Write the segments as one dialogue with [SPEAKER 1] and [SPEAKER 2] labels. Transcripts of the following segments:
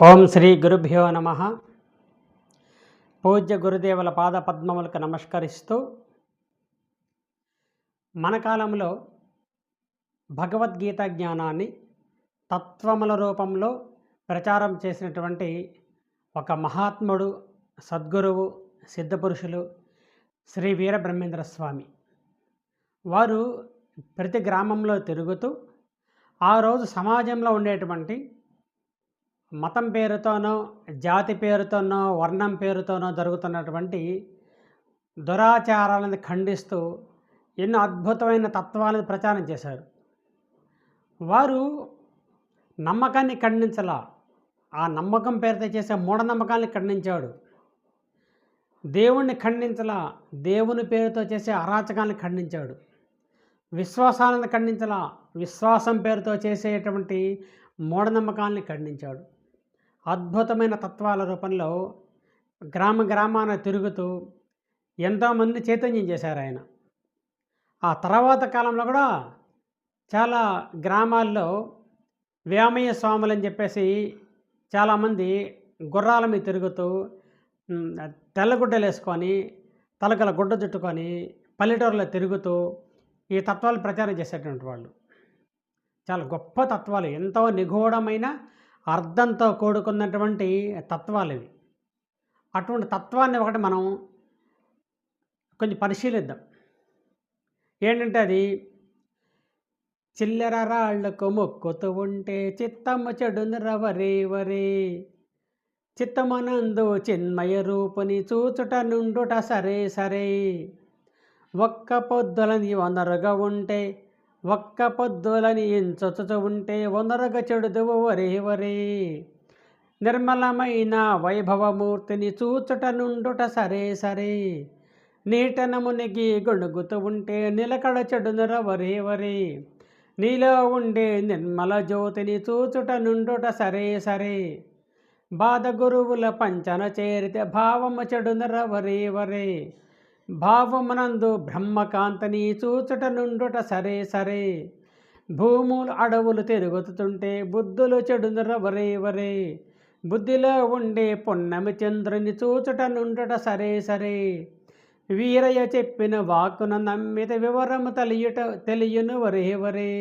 [SPEAKER 1] ఓం శ్రీ గురుభ్యో నమ. పూజ్య గురుదేవుల పాద పద్మములకు నమస్కరిస్తూ, మన కాలంలో భగవద్గీత జ్ఞానాన్ని తత్వముల రూపంలో ప్రచారం చేసినటువంటి ఒక మహాత్ముడు, సద్గురువు, సిద్ధపురుషులు శ్రీ వీరబ్రహ్మేంద్ర స్వామి. వారు ప్రతి గ్రామంలో తిరుగుతూ ఆ రోజు సమాజంలో ఉండేటువంటి మతం పేరుతోనో, జాతి పేరుతోనో, వర్ణం పేరుతోనో జరుగుతున్నటువంటి దురాచారాలను ఖండిస్తూ ఎన్నో అద్భుతమైన తత్వాలను ప్రచారం చేశారు. వారు నమ్మకాన్ని ఖండించలా, ఆ నమ్మకం పేరుతో చేసే మూఢనమ్మకాన్ని ఖండించాడు. దేవుణ్ణి ఖండించలా, దేవుని పేరుతో చేసే అరాచకాన్ని ఖండించాడు. విశ్వాసాలను ఖండించలా, విశ్వాసం పేరుతో చేసేటువంటి మూఢనమ్మకాల్ని ఖండించాడు. అద్భుతమైన తత్వాల రూపంలో గ్రామాన తిరుగుతూ ఎంతోమంది చైతన్యం చేశారు ఆయన. ఆ తర్వాత కాలంలో కూడా చాలా గ్రామాల్లో వ్యామయ్య స్వాములని చెప్పేసి చాలామంది గుర్రాల మీద తిరుగుతూ తెల్లగుడ్డలు వేసుకొని, తలకల గుడ్డ చుట్టుకొని పల్లెటూరులో తిరుగుతూ ఈ తత్వాలు ప్రచారం చేసేటువంటి వాళ్ళు. చాలా గొప్ప తత్వాలు, ఎంతో నిగూఢమైన అర్థంతో కూడుకున్నటువంటి తత్వాలు ఇవి. అటువంటి తత్వాన్ని ఒకటి మనం కొంచెం పరిశీలిద్దాం. ఏంటంటే అది, చిల్లర రాళ్లకు మొక్కుతూ ఉంటే చిత్తము చెడును వరే వరే, చిత్తమనందు చిన్మయ రూపుని చూచుట నుండుట సరే సరే, ఒక్క పొద్దులని వనరుగా ఉంటే, ఒక్క పొద్దులని ఎంచొచ్చు ఉంటే వనరుగా చెడుదువు వరే వరే, నిర్మలమైన వైభవమూర్తిని చూచుట నుండుట సరే సరే, నీటన మునిగి గొణుగుతూ ఉంటే నిలకడ చెడునర వరే వరే, నీలో ఉండే నిర్మల జ్యోతిని చూచుట నుండుట సరే సరే, బాధ గురువుల పంచన చేరితే భావము చెడునర వరే వరే, భావమునందు బ్రహ్మకాంతని చూచుట నుండుట సరే సరే, భూములు అడవులు తిరుగుతుంటే బుద్ధులు చెడునర వరే వరే, బుద్ధిలో ఉండే పున్నమి చంద్రుని చూచుట నుండుట సరే సరే, వీరయ్య చెప్పిన వాక్కున నమ్మిత వివరము తెలియను వరే వరే,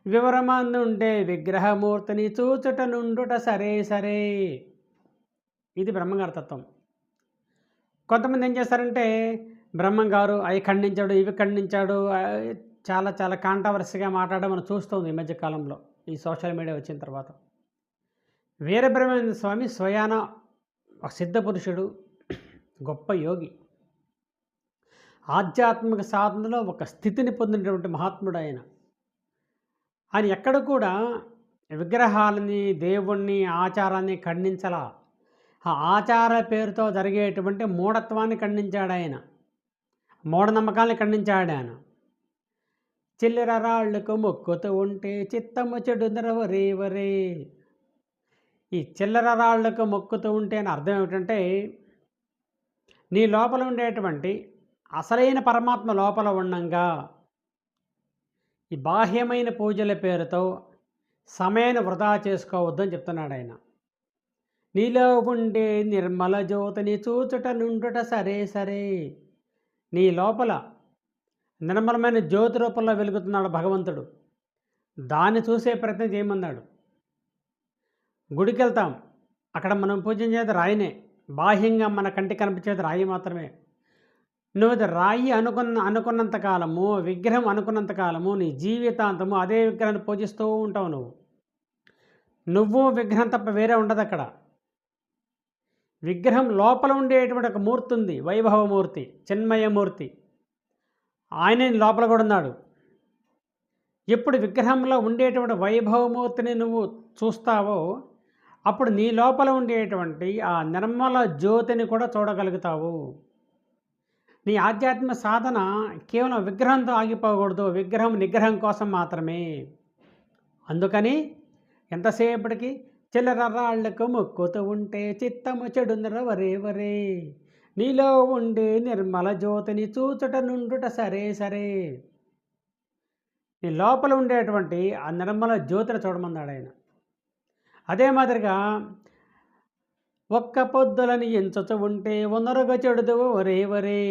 [SPEAKER 1] వివరమందుండే విగ్రహమూర్తిని చూచుట నుండుట సరే సరే. ఇది బ్రహ్మంగారి తత్వం. కొంతమంది ఏం చేస్తారంటే, బ్రహ్మంగారు అవి ఖండించాడు, ఇవి ఖండించాడు, చాలా చాలా కాంట్రవర్సీగా మాట్లాడడం మనం చూస్తుంది ఈ మధ్యకాలంలో, ఈ సోషల్ మీడియా వచ్చిన తర్వాత. వీరబ్రహ్మేంద్ర స్వామి స్వయాన ఒక సిద్ధపురుషుడు, గొప్ప యోగి, ఆధ్యాత్మిక సాధనలో ఒక స్థితిని పొందినటువంటి మహాత్ముడు ఆయన. ఆయన ఎక్కడ కూడా విగ్రహాలని, దేవుణ్ణి, ఆచారాన్ని ఖండించలా. ఆ ఆచార పేరుతో జరిగేటువంటి మూఢత్వాన్ని ఖండించాడు ఆయన, మూఢనమ్మకాన్ని ఖండించాడు ఆయన. చిల్లర రాళ్లకు మొక్కుతూ ఉంటే చిత్తము చెడునర వరే వరే, ఈ చిల్లర రాళ్లకు మొక్కుతూ ఉంటే అని అర్థం ఏమిటంటే, నీ లోపల ఉండేటువంటి అసలైన పరమాత్మ లోపల ఉండంగా ఈ బాహ్యమైన పూజల పేరుతో సమయాన్ని వృధా చేసుకోవద్దని చెప్తున్నాడు ఆయన. నీలో ఉండే నిర్మల జ్యోతిని చూచుట నుండుట సరే సరే, నీ లోపల నిర్మలమైన జ్యోతి రూపంలో వెలుగుతున్నాడు భగవంతుడు, దాన్ని చూసే ప్రయత్నం చేయమన్నాడు. గుడికి వెళ్తాం, అక్కడ మనం పూజించేది రాయినే, బాహ్యంగా మన కంటికి కనిపించేది రాయి మాత్రమే. నువ్వు అది రాయి అనుకున్నంత కాలము, విగ్రహం అనుకున్నంత కాలము, నీ జీవితాంతము అదే విగ్రహాన్ని పూజిస్తూ ఉంటావు. నువ్వు విగ్రహం తప్ప వేరే ఉండదు అక్కడ. విగ్రహం లోపల ఉండేటువంటి ఒక మూర్తి ఉంది, వైభవమూర్తి, చిన్మయమూర్తి, ఆయన లోపల కూడా ఉన్నాడు. ఎప్పుడు విగ్రహంలో ఉండేటువంటి వైభవమూర్తిని నువ్వు చూస్తావో అప్పుడు నీ లోపల ఉండేటువంటి ఆ నిర్మల జ్యోతిని కూడా చూడగలుగుతావు. నీ ఆధ్యాత్మిక సాధన కేవలం విగ్రహంతో ఆగిపోకూడదు, విగ్రహం నిగ్రహం కోసం మాత్రమే. అందుకని ఎంతసేపటికి చిల్లర రాళ్లకు మొక్కుతూ ఉంటే చిత్తము చెడునర వరే వరే, నీలో ఉండే నిర్మల జ్యోతిని చూచుట నుండుట సరే సరే, నీ లోపల ఉండేటువంటి ఆ నిర్మల జ్యోతిని చూడమన్నాడు ఆయన. అదే మాదిరిగా ఒక్క పొద్దులని ఎంచుతూ ఉంటే ఒనరుగ చెడుదువు ఒరే ఒరే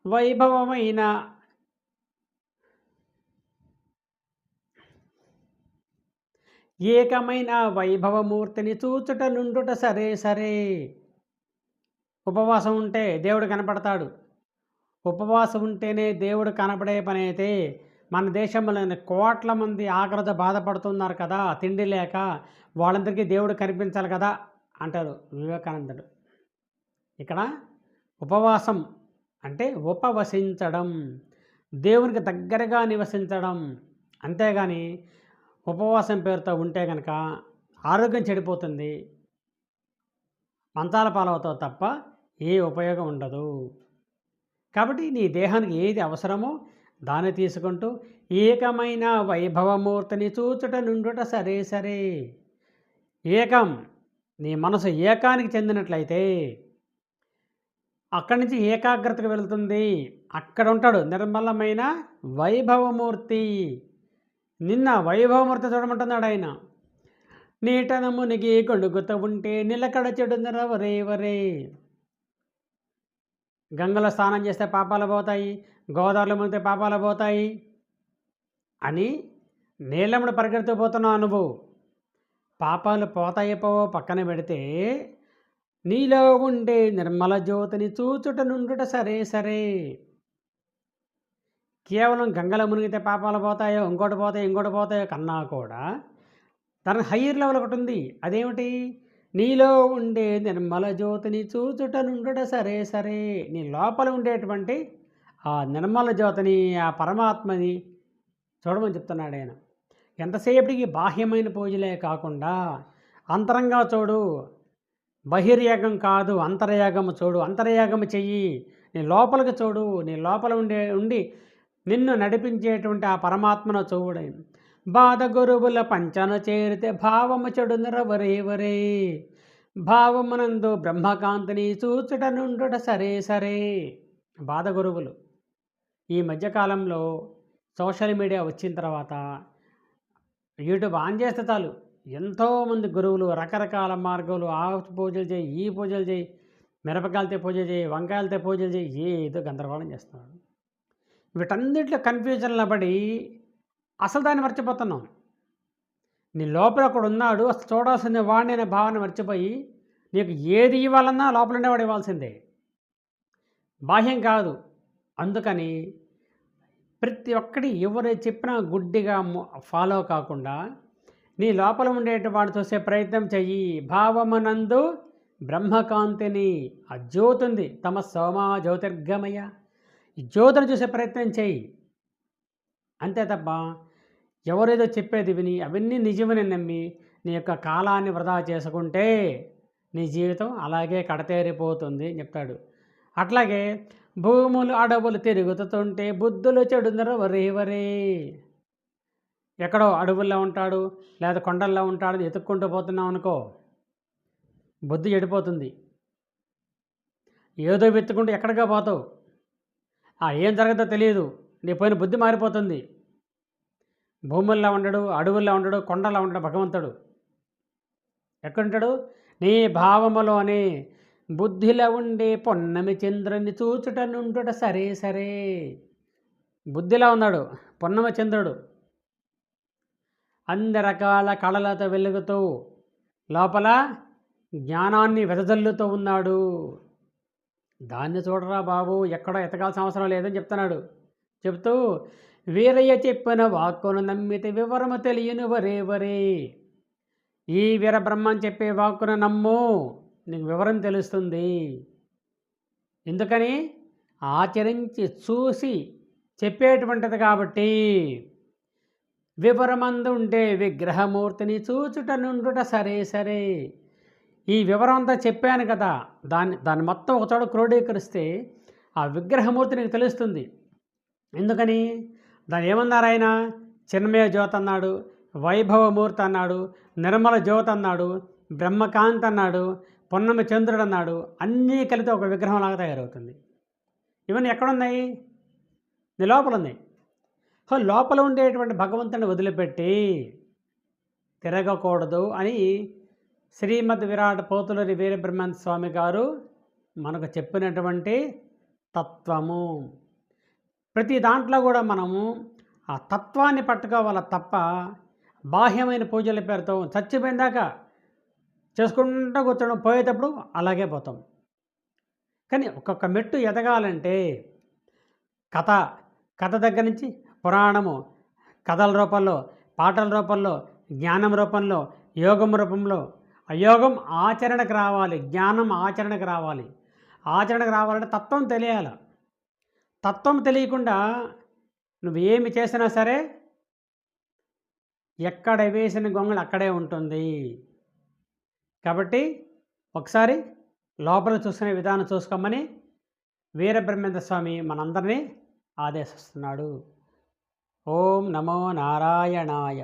[SPEAKER 1] వైభవమైన ఏకమైన వైభవమూర్తిని చూచుట నుండుట సరే సరే. ఉపవాసం ఉంటే దేవుడు కనపడతాడు. ఉపవాసం ఉంటేనే దేవుడు కనపడే పనైతే మన దేశంలోని కోట్ల మంది ఆకలితో బాధపడుతున్నారు కదా, తిండి లేక. వాళ్ళందరికీ దేవుడు కనిపించాలి కదా అంటారు వివేకానందుడు. ఇక్కడ ఉపవాసం అంటే ఉపవసించడం, దేవునికి దగ్గరగా నివసించడం. అంతేగాని ఉపవాసం పేరుతో ఉంటే కనుక ఆరోగ్యం చెడిపోతుంది, మంచాల పాలవుతావు తప్ప ఏ ఉపయోగం ఉండదు. కాబట్టి నీ దేహానికి ఏది అవసరమో దాన్ని తీసుకుంటూ ఏకమైన వైభవమూర్తిని చూచుట నుండుట సరే సరే. ఏకం, నీ మనసు ఏకానికి చెందినట్లయితే అక్కడి నుంచి ఏకాగ్రతకు వెళుతుంది. అక్కడ ఉంటాడు నిర్మలమైన వైభవమూర్తి. నిన్న వైభవమూర్తి చూడమంటున్నాడు ఆయన. నీటన మునిగి గొడుగుతూ ఉంటే నిలకడ చెడుందర వరే వరే. గంగలో స్నానం చేస్తే పాపాలు పోతాయి, గోదావరిలో మునిగితే పాపాలు పోతాయి అని నీళ్ళముడు పరిగెడుతూ పోతున్నావు నువ్వు. పాపాలు పోతాయి పోవో పక్కన పెడితే నీలో ఉండే నిర్మల జ్యోతిని చూచుట నుండుట సరే సరే. కేవలం గంగలో మునిగితే పాపాలు పోతాయో, ఇంకోటి పోతాయో కన్నా కూడా దానికి హయ్యర్ లెవెల్ ఒకటి ఉంది. అదేమిటి? నీలో ఉండే నిర్మల జ్యోతిని చూచుట నుండుట సరే సరే. నీ లోపల ఉండేటువంటి ఆ నిర్మల జ్యోతిని, ఆ పరమాత్మని చూడమని చెప్తున్నాడు ఆయన. ఎంతసేపటికి బాహ్యమైన పూజలే కాకుండా అంతరంగా చూడు. బహిర్యాగం కాదు, అంతర్యాగము చూడు. అంతర్యాగము చెయ్యి. నీ లోపలికి చూడు. నీ లోపల ఉండి నిన్ను నడిపించేటువంటి ఆ పరమాత్మను చూడే. బాధ గురువుల పంచను చేరితే భావము చెడునర వరే వరే. భావమునందు బ్రహ్మకాంతిని చూచుట నుండుట సరే సరే. బాధ గురువులు ఈ మధ్యకాలంలో సోషల్ మీడియా వచ్చిన తర్వాత యూట్యూబ్ ఆన్ చేస్తే చాలు ఎంతోమంది గురువులు రకరకాల మార్గాలు, ఆ పూజలు చేయి, ఈ పూజలు చేయి, మిరపకాయలతో పూజ చేయి, వంకాయలతో పూజలు చేయి, ఏదో గందరగోళం చేస్తున్నాడు. వీటన్నిటిలో కన్ఫ్యూజన్లో పడి అసలు దాన్ని మర్చిపోతున్నాం. నీ లోపల ఒకడు ఉన్నాడు, అసలు చూడాల్సిందే వాడిని అనే భావన మర్చిపోయి నీకు ఏది ఇవ్వాలన్నా లోపల ఉండేవాడు ఇవ్వాల్సిందే, బాహ్యం కాదు. అందుకని ప్రతి ఒక్కటి ఎవరు చెప్పినా గుడ్డిగా ఫాలో కాకుండా నీ లోపల ఉండేటి వాడు చూసే ప్రయత్నం చెయ్యి. భావమునందు బ్రహ్మకాంతిని, ఆ జ్యోతి ఉంది, తమ సోమా జ్యోతిర్గమయ, ఈ జ్యోతిని చూసే ప్రయత్నం చెయ్యి. అంతే తప్ప ఎవరేదో చెప్పేది విని అవన్నీ నిజమని నమ్మి నీ యొక్క కాలాన్ని వృధా చేసుకుంటే నీ జీవితం అలాగే కడతేరిపోతుంది అని చెప్తాడు. అట్లాగే భూములు అడవులు తిరుగుతుంటే బుద్ధులు చెడుందర వరే వరే. ఎక్కడో అడవుల్లో ఉంటాడు లేదా కొండల్లో ఉంటాడు, ఎత్తుక్కుంటూ పోతున్నావు అనుకో, బుద్ధి చెడిపోతుంది. ఏదో వెతుక్కుంటూ ఎక్కడికో పోతావు, ఏం జరగదో తెలియదు, నీ పోయిన బుద్ధి మారిపోతుంది. భూముల్లో ఉండడు, అడవుల్లో ఉండడు, కొండల్లో ఉండడు భగవంతుడు. ఎక్కడుంటాడు? నీ భావములోనే. బుద్ధిలో ఉండే పొన్నమి చంద్రుని చూచుట నుండుట సరే సరే. బుద్ధిలో ఉన్నాడు పొన్నమ చంద్రుడు, అన్ని రకాల కళలతో వెలుగుతూ లోపల జ్ఞానాన్ని వెదజల్లుతూ ఉన్నాడు. దాన్ని చూడరా బాబు, ఎక్కడో ఎతకాల్సిన అవసరం లేదని చెప్తున్నాడు. చెప్తూ వీరయ్య చెప్పిన వాక్కును నమ్మితే వివరము తెలియను వరే వరే. ఈ వీరబ్రహ్మం చెప్పే వాక్కును నమ్ము, నీకు వివరం తెలుస్తుంది. ఎందుకని? ఆచరించి చూసి చెప్పేటువంటిది కాబట్టి. వివరమందు ఉండే విగ్రహమూర్తిని చూచుట నుండుట సరే సరే. ఈ వివరం అంతా చెప్పాను కదా, దాన్ని మొత్తం ఒక చోట క్రోడీకరిస్తే ఆ విగ్రహమూర్తి నీకు తెలుస్తుంది. ఎందుకని? దాన్ని ఏమన్నారు ఆయన? చిన్మయ జ్యోతి అన్నాడు, వైభవమూర్తి అన్నాడు, నిర్మల జ్యోతి అన్నాడు, బ్రహ్మకాంత్ అన్నాడు, పొన్నమి చంద్రుడు అన్నాడు. అన్నీ కలిపి ఒక విగ్రహంలాగా తయారవుతుంది. ఇవన్నీ ఎక్కడున్నాయి? నీ లోపల ఉన్నాయి. లోపల ఉండేటువంటి భగవంతుని వదిలిపెట్టి తిరగకూడదు అని శ్రీమద్ విరాట్ పోతులూరి వీరబ్రహ్మేంద్ర స్వామి గారు మనకు చెప్పినటువంటి తత్వము. ప్రతి దాంట్లో కూడా మనము ఆ తత్వాన్ని పట్టుకోవాలి తప్ప బాహ్యమైన పూజల పేరుతో చచ్చిపోయిందాక చేసుకుంటూ కూర్చోడం, పోయేటప్పుడు అలాగే పోతాం. కానీ ఒక్కొక్క మెట్టు ఎదగాలంటే కథ దగ్గర నుంచి పురాణము, కథల రూపంలో, పాటల రూపంలో, జ్ఞానం రూపంలో, యోగం రూపంలో, యోగం ఆచరణకు రావాలి, జ్ఞానం ఆచరణకు రావాలి. ఆచరణకు రావాలంటే తత్వం తెలియాలి. తత్వం తెలియకుండా నువ్వు ఏమి చేసినా సరే ఎక్కడ వేసిన గొంగళి అక్కడే ఉంటుంది. కాబట్టి ఒకసారి లోపల చూసుకునే విధానం చూసుకోమని వీరబ్రహ్మేంద్ర స్వామి మనందరినీ ఆదేశిస్తున్నాడు. ఓం నమో నారాయణాయ.